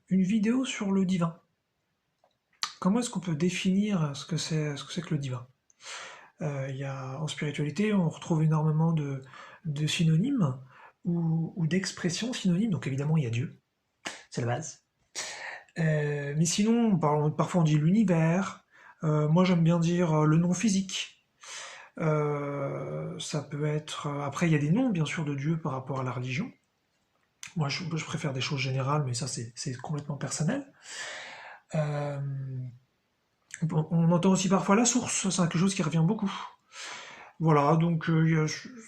une vidéo sur le divin. Comment est-ce qu'on peut définir ce que le divin? En spiritualité, on retrouve énormément de synonymes ou d'expressions synonymes. Donc évidemment, il y a Dieu, c'est la base. Mais sinon, parfois on dit l'univers. Moi, j'aime bien dire le nom physique. Ça peut être. Après, il y a des noms, bien sûr, de Dieu par rapport à la religion. Moi, je préfère des choses générales, mais ça, c'est complètement personnel. Euh, on entend aussi parfois la source, c'est quelque chose qui revient beaucoup. Voilà, donc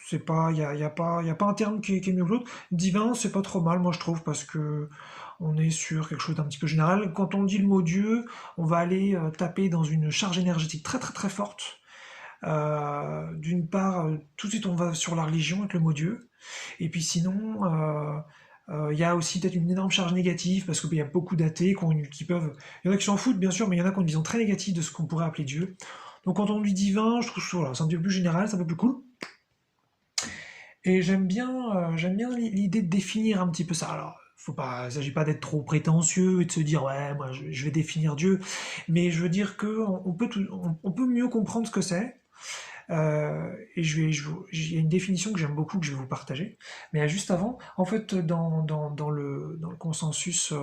c'est pas, y a pas un terme qui est mieux que l'autre. Divin, c'est pas trop mal, moi je trouve, parce que on est sur quelque chose d'un petit peu général. Quand on dit le mot Dieu, on va aller taper dans une charge énergétique très très très forte. D'une part, tout de suite on va sur la religion avec le mot Dieu, et puis sinon, il y a aussi peut-être une énorme charge négative, parce qu'il y a beaucoup d'athées qui peuvent... Il y en a qui s'en foutent, bien sûr, mais il y en a qui ont une vision très négative de ce qu'on pourrait appeler Dieu. Donc quand on dit divin, je trouve que voilà, c'est un petit peu plus général, c'est un peu plus cool. Et j'aime bien l'idée de définir un petit peu ça. Alors, il s'agit pas d'être trop prétentieux et de se dire ouais, moi je vais définir Dieu, mais je veux dire que on peut mieux comprendre ce que c'est. Et il y a une définition que j'aime beaucoup que je vais vous partager. Mais juste avant, en fait, dans le consensus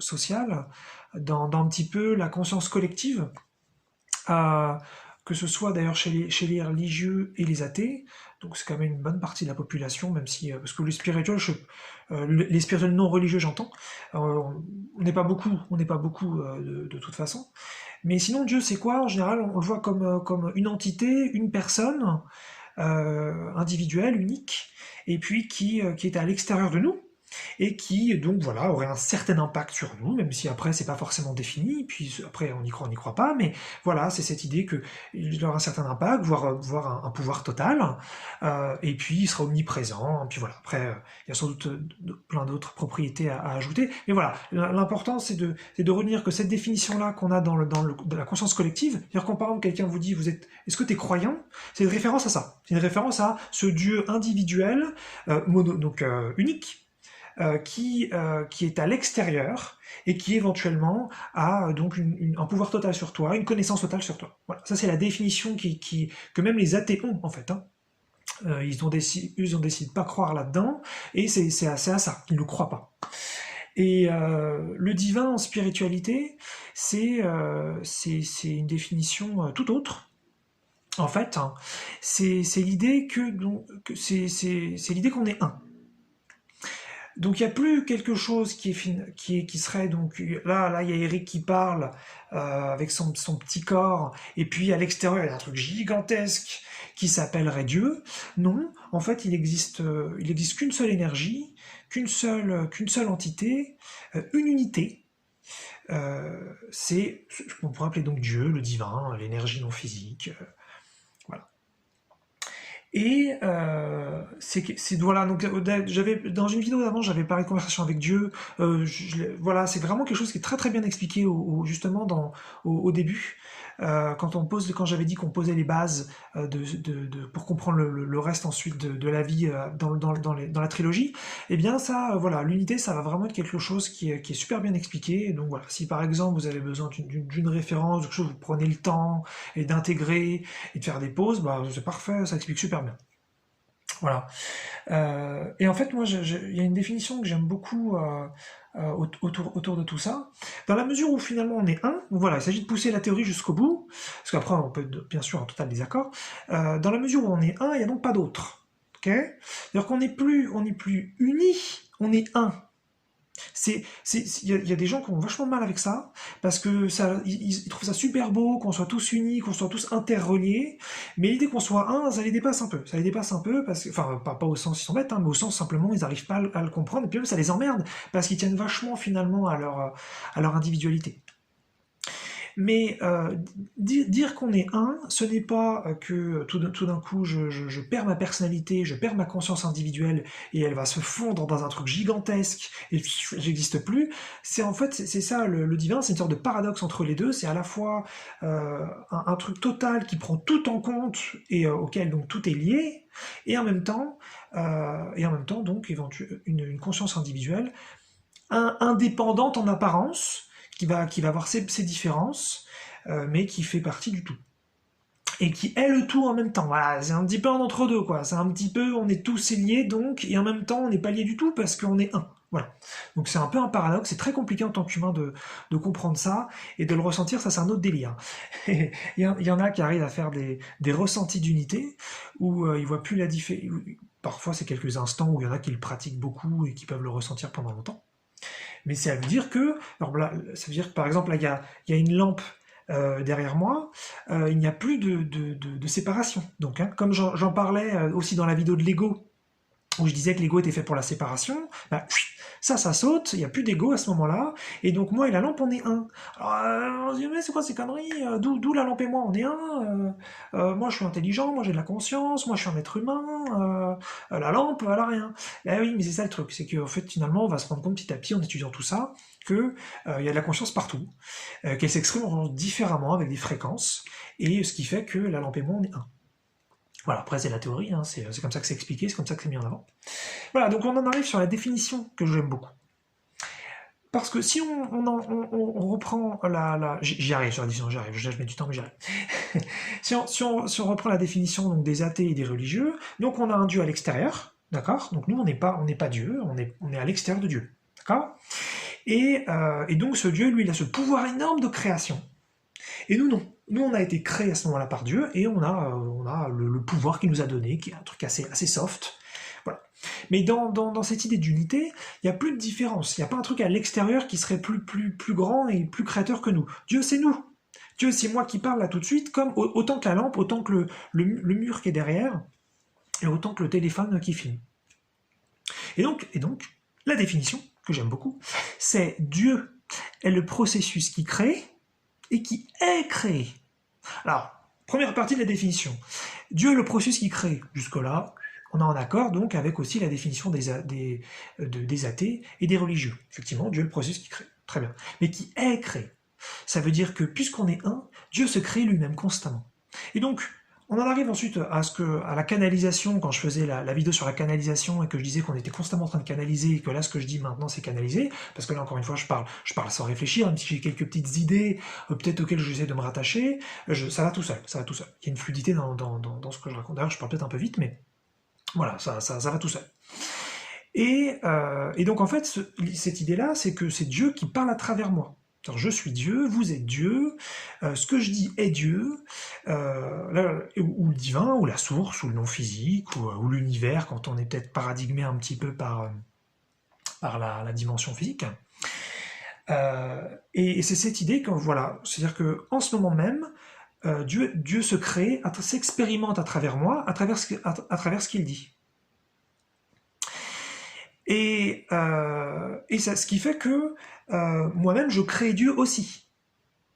social, dans un petit peu la conscience collective, euh, que ce soit d'ailleurs chez les religieux et les athées, donc c'est quand même une bonne partie de la population, même si, parce que les spirituels, les spirituels non religieux j'entends, on n'est pas beaucoup de toute façon, mais sinon Dieu c'est quoi? En général on le voit comme une entité, une personne, individuelle, unique, et puis qui est à l'extérieur de nous, et qui donc voilà aurait un certain impact sur nous, même si après c'est pas forcément défini, puis après on n'y croit pas, mais voilà, c'est cette idée qu'il aura un certain impact, voire un pouvoir total, et puis il sera omniprésent, puis voilà, après il y a sans doute plein d'autres propriétés à ajouter, mais voilà, l'important c'est de retenir que cette définition-là qu'on a de la conscience collective, c'est-à-dire quand par exemple quelqu'un vous dit est-ce que tu es croyant, c'est une référence à ça, c'est une référence à ce Dieu individuel, unique, qui est à l'extérieur et qui éventuellement a donc un pouvoir total sur toi, une connaissance totale sur toi. Voilà, ça c'est la définition que même les athées ont en fait. Hein. Ils ont décidé de pas croire là-dedans et c'est à ça, ils ne le croient pas. Et le divin en spiritualité, c'est une définition tout autre. En fait, hein, c'est l'idée que c'est l'idée qu'on est un. Donc il n'y a plus quelque chose qui serait donc là il y a Eric qui parle avec son petit corps et puis à l'extérieur il y a un truc gigantesque qui s'appellerait Dieu. Non, en fait il existe qu'une seule énergie, qu'une seule entité, une unité. C'est ce qu'on pourrait appeler donc Dieu, le divin, l'énergie non physique. Voilà. Et voilà, donc j'avais dans une vidéo d'avant, j'avais parlé de conversation avec Dieu. Voilà, c'est vraiment quelque chose qui est très très bien expliqué justement au début. Quand j'avais dit qu'on posait les bases pour comprendre le reste ensuite de la vie dans la trilogie, eh bien ça, voilà, l'unité, ça va vraiment être quelque chose qui est super bien expliqué. Et donc voilà, si par exemple vous avez besoin d'une référence, de quelque chose, vous prenez le temps et d'intégrer et de faire des pauses, bah c'est parfait, ça explique super bien. Voilà. Et en fait, moi, il y a une définition que j'aime beaucoup autour de tout ça. Dans la mesure où finalement on est un, donc voilà, il s'agit de pousser la théorie jusqu'au bout, parce qu'après on peut être bien sûr en total désaccord. Dans la mesure où on est un, il n'y a donc pas d'autre. Ok? C'est-à-dire on n'est plus unis, on est un. Il y a des gens qui ont vachement de mal avec ça, parce que ils trouvent ça super beau, qu'on soit tous unis, qu'on soit tous interreliés, mais l'idée qu'on soit un, ça les dépasse un peu. Ça les dépasse un peu, parce que, enfin, pas au sens ils sont bêtes, hein, mais au sens simplement ils n'arrivent pas à le comprendre, et puis même ça les emmerde, parce qu'ils tiennent vachement finalement à leur individualité. Mais dire qu'on est un, ce n'est pas que tout d'un coup je perds ma personnalité, je perds ma conscience individuelle et elle va se fondre dans un truc gigantesque et j'existe plus. C'est en fait c'est ça le divin, c'est une sorte de paradoxe entre les deux. C'est à la fois un truc total qui prend tout en compte et auquel donc tout est lié, et en même temps donc une conscience individuelle indépendante en apparence, qui va avoir ses différences, mais qui fait partie du tout. Et qui est le tout en même temps. Voilà, c'est un petit peu un entre-deux, quoi. C'est un petit peu, on est tous liés, donc, et en même temps, on n'est pas liés du tout parce qu'on est un. Voilà. Donc c'est un peu un paradoxe, c'est très compliqué en tant qu'humain de comprendre ça, et de le ressentir, ça c'est un autre délire. Il y en a qui arrivent à faire des ressentis d'unité, où ils voient plus la différence. Parfois c'est quelques instants où il y en a qui le pratiquent beaucoup et qui peuvent le ressentir pendant longtemps. Mais ça veut dire que, alors là, ça veut dire que par exemple, là, il y a une lampe derrière moi, il n'y a plus de séparation. Donc, hein, comme j'en parlais aussi dans la vidéo de Lego, où je disais que l'ego était fait pour la séparation, bah, ça saute, il n'y a plus d'ego à ce moment-là, et donc moi et la lampe, on est un. Alors, on se dit, mais c'est quoi ces conneries? D'où la lampe et moi, on est un? Moi, je suis intelligent, moi, j'ai de la conscience, moi, je suis un être humain, la lampe, elle a rien. Eh oui, mais c'est ça le truc, c'est qu'en fait, finalement, on va se rendre compte petit à petit, en étudiant tout ça, que il y a de la conscience partout, qu'elle s'exprime différemment, avec des fréquences, et ce qui fait que la lampe et moi, on est un. Voilà, après c'est la théorie, hein, c'est comme ça que c'est expliqué, c'est comme ça que c'est mis en avant. Voilà, donc on en arrive sur la définition que j'aime beaucoup. Parce que si on reprend j'y arrive sur la définition, j'y arrive, je mets du temps mais j'y arrive. si on reprend la définition donc, des athées et des religieux, donc on a un Dieu à l'extérieur, d'accord? Donc nous on n'est pas Dieu, on est à l'extérieur de Dieu, d'accord? Et donc ce Dieu, lui, il a ce pouvoir énorme de création. Et nous, non. Nous, on a été créés à ce moment-là par Dieu, et on a le pouvoir qu'il nous a donné, qui est un truc assez soft. Voilà. Mais dans cette idée d'unité, il n'y a plus de différence. Il n'y a pas un truc à l'extérieur qui serait plus grand et plus créateur que nous. Dieu, c'est nous. Dieu, c'est moi qui parle là tout de suite, comme autant que la lampe, autant que le mur qui est derrière, et autant que le téléphone qui filme. Et donc, la définition, que j'aime beaucoup, c'est Dieu est le processus qui crée, et qui est créé. Alors, première partie de la définition. Dieu est le processus qui crée. Jusque-là, on est en accord donc avec aussi la définition des athées et des religieux. Effectivement, Dieu est le processus qui crée. Très bien. Mais qui est créé. Ça veut dire que puisqu'on est un, Dieu se crée lui-même constamment. Et donc, on en arrive ensuite à la canalisation, quand je faisais la vidéo sur la canalisation et que je disais qu'on était constamment en train de canaliser et que là ce que je dis maintenant c'est canaliser, parce que là encore une fois je parle sans réfléchir, même si j'ai quelques petites idées peut-être auxquelles j'essaie de me rattacher, ça va tout seul, ça va tout seul. Il y a une fluidité dans ce que je raconte. D'ailleurs je parle peut-être un peu vite, mais voilà, ça va tout seul. Et donc en fait, cette idée-là, c'est que c'est Dieu qui parle à travers moi. Alors, je suis Dieu, vous êtes Dieu, ce que je dis est Dieu, ou le divin, ou la source, ou le non physique, ou l'univers, quand on est peut-être paradigmé un petit peu par la dimension physique. Et c'est cette idée que, voilà, c'est-à-dire qu'en ce moment même, Dieu se crée, s'expérimente à travers moi, à travers ce qu'il dit. Et ça, ce qui fait que moi-même, je crée Dieu aussi.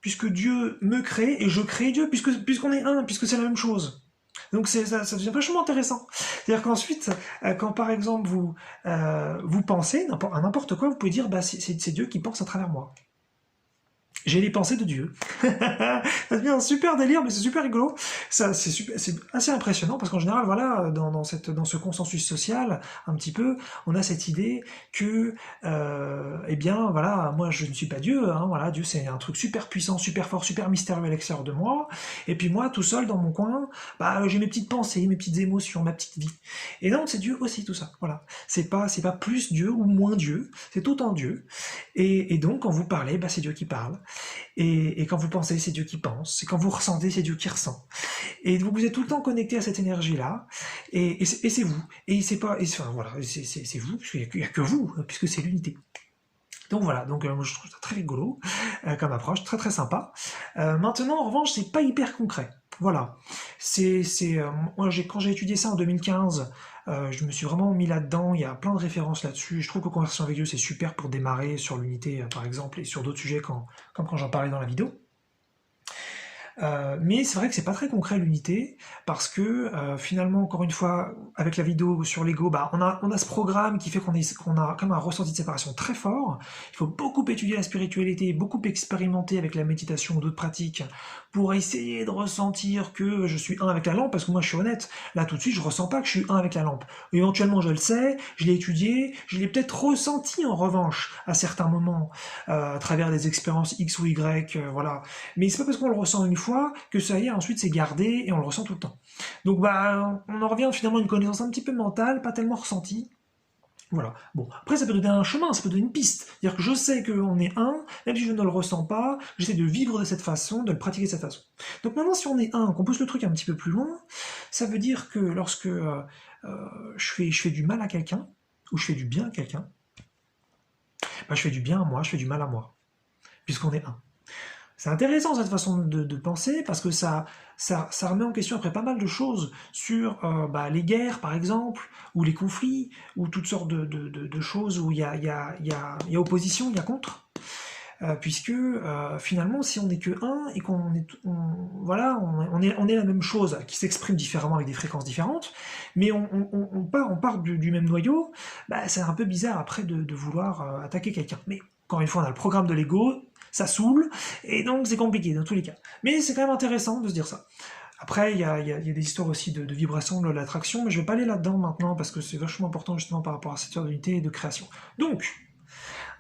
Puisque Dieu me crée et je crée Dieu, puisqu'on est un, puisque c'est la même chose. Donc ça devient vachement intéressant. C'est-à-dire qu'ensuite, quand par exemple vous pensez à n'importe quoi, vous pouvez dire bah, c'est Dieu qui pense à travers moi. J'ai les pensées de Dieu. Ça devient un super délire, mais c'est super rigolo. Ça, c'est assez impressionnant parce qu'en général, voilà, dans ce consensus social, un petit peu, on a cette idée que, eh bien, voilà, moi je ne suis pas Dieu, hein, voilà, Dieu c'est un truc super puissant, super fort, super mystérieux à l'extérieur de moi, et puis moi, tout seul dans mon coin, bah, j'ai mes petites pensées, mes petites émotions, ma petite vie. Et donc c'est Dieu aussi tout ça, voilà. C'est pas plus Dieu ou moins Dieu, c'est autant Dieu. Et donc quand vous parlez, bah, c'est Dieu qui parle. Et quand vous pensez, c'est Dieu qui pense. Et quand vous ressentez, c'est Dieu qui ressent. Et vous êtes tout le temps connecté à cette énergie-là. Et c'est vous. Et c'est pas, enfin voilà, c'est vous, puisqu'il n'y a que vous, puisque c'est l'unité. Donc voilà, donc moi je trouve ça très rigolo comme approche, très très sympa. Maintenant, en revanche, c'est pas hyper concret. Voilà. Moi, quand j'ai étudié ça en 2015, je me suis vraiment mis là-dedans. Il y a plein de références là-dessus. Je trouve que Conversation avec Dieu, c'est super pour démarrer sur l'unité, par exemple, et sur d'autres sujets, comme quand j'en parlais dans la vidéo. Mais c'est vrai que c'est pas très concret l'unité, parce que finalement, encore une fois, avec la vidéo sur l'ego, bah, on a ce programme qui fait qu'on a comme un ressenti de séparation très fort. Il faut beaucoup étudier la spiritualité, beaucoup expérimenter avec la méditation ou d'autres pratiques pour essayer de ressentir que je suis un avec la lampe, parce que moi je suis honnête, là tout de suite je ressens pas que je suis un avec la lampe. Éventuellement je le sais, je l'ai étudié, je l'ai peut-être ressenti en revanche à certains moments, à travers des expériences X ou Y, voilà. Mais c'est pas parce qu'on le ressent une fois que ça y est, ensuite c'est gardé et on le ressent tout le temps. Donc bah on en revient finalement à une connaissance un petit peu mentale, pas tellement ressentie. Voilà. Bon, après ça peut donner un chemin, ça peut donner une piste. C'est-à-dire que je sais qu'on est un, même si je ne le ressens pas, j'essaie de vivre de cette façon, de le pratiquer de cette façon. Donc maintenant, si on est un, qu'on pousse le truc un petit peu plus loin, ça veut dire que lorsque je fais du mal à quelqu'un, ou je fais du bien à quelqu'un, bah, je fais du bien à moi, je fais du mal à moi, puisqu'on est un. C'est intéressant cette façon de penser parce que ça remet en question après pas mal de choses sur bah, les guerres par exemple, ou les conflits, ou toutes sortes de choses où il y a opposition, il y a contre. Puisque finalement si on n'est que un et qu'on est, voilà, on est la même chose qui s'exprime différemment avec des fréquences différentes, mais on part du même noyau, bah, c'est un peu bizarre après de vouloir attaquer quelqu'un. Mais encore une fois, on a le programme de l'ego, ça saoule, et donc c'est compliqué dans tous les cas. Mais c'est quand même intéressant de se dire ça. Après, il y a des histoires aussi de vibration, de l'attraction, mais je vais pas aller là-dedans maintenant parce que c'est vachement important justement par rapport à cette histoire d'unité et de création. Donc,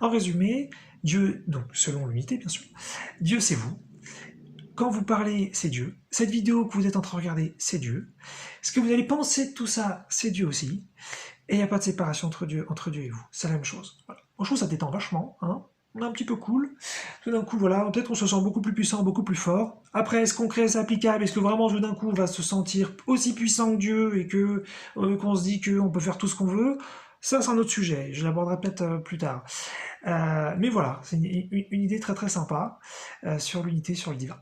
en résumé, Dieu, donc selon l'unité bien sûr, Dieu c'est vous. Quand vous parlez, c'est Dieu. Cette vidéo que vous êtes en train de regarder, c'est Dieu. Ce que vous allez penser de tout ça, c'est Dieu aussi. Et il n'y a pas de séparation entre Dieu et vous. C'est la même chose. Voilà. Moi, je trouve que ça détend vachement. Hein, on est un petit peu cool. Tout d'un coup, voilà, peut-être on se sent beaucoup plus puissant, beaucoup plus fort. Après, est-ce qu'on crée, c'est applicable? Est-ce que vraiment, tout d'un coup, on va se sentir aussi puissant que Dieu et que qu'on se dit qu'on peut faire tout ce qu'on veut? Ça, c'est un autre sujet. Je l'aborderai peut-être plus tard. Mais voilà, c'est une idée très très sympa sur l'unité, sur le divin.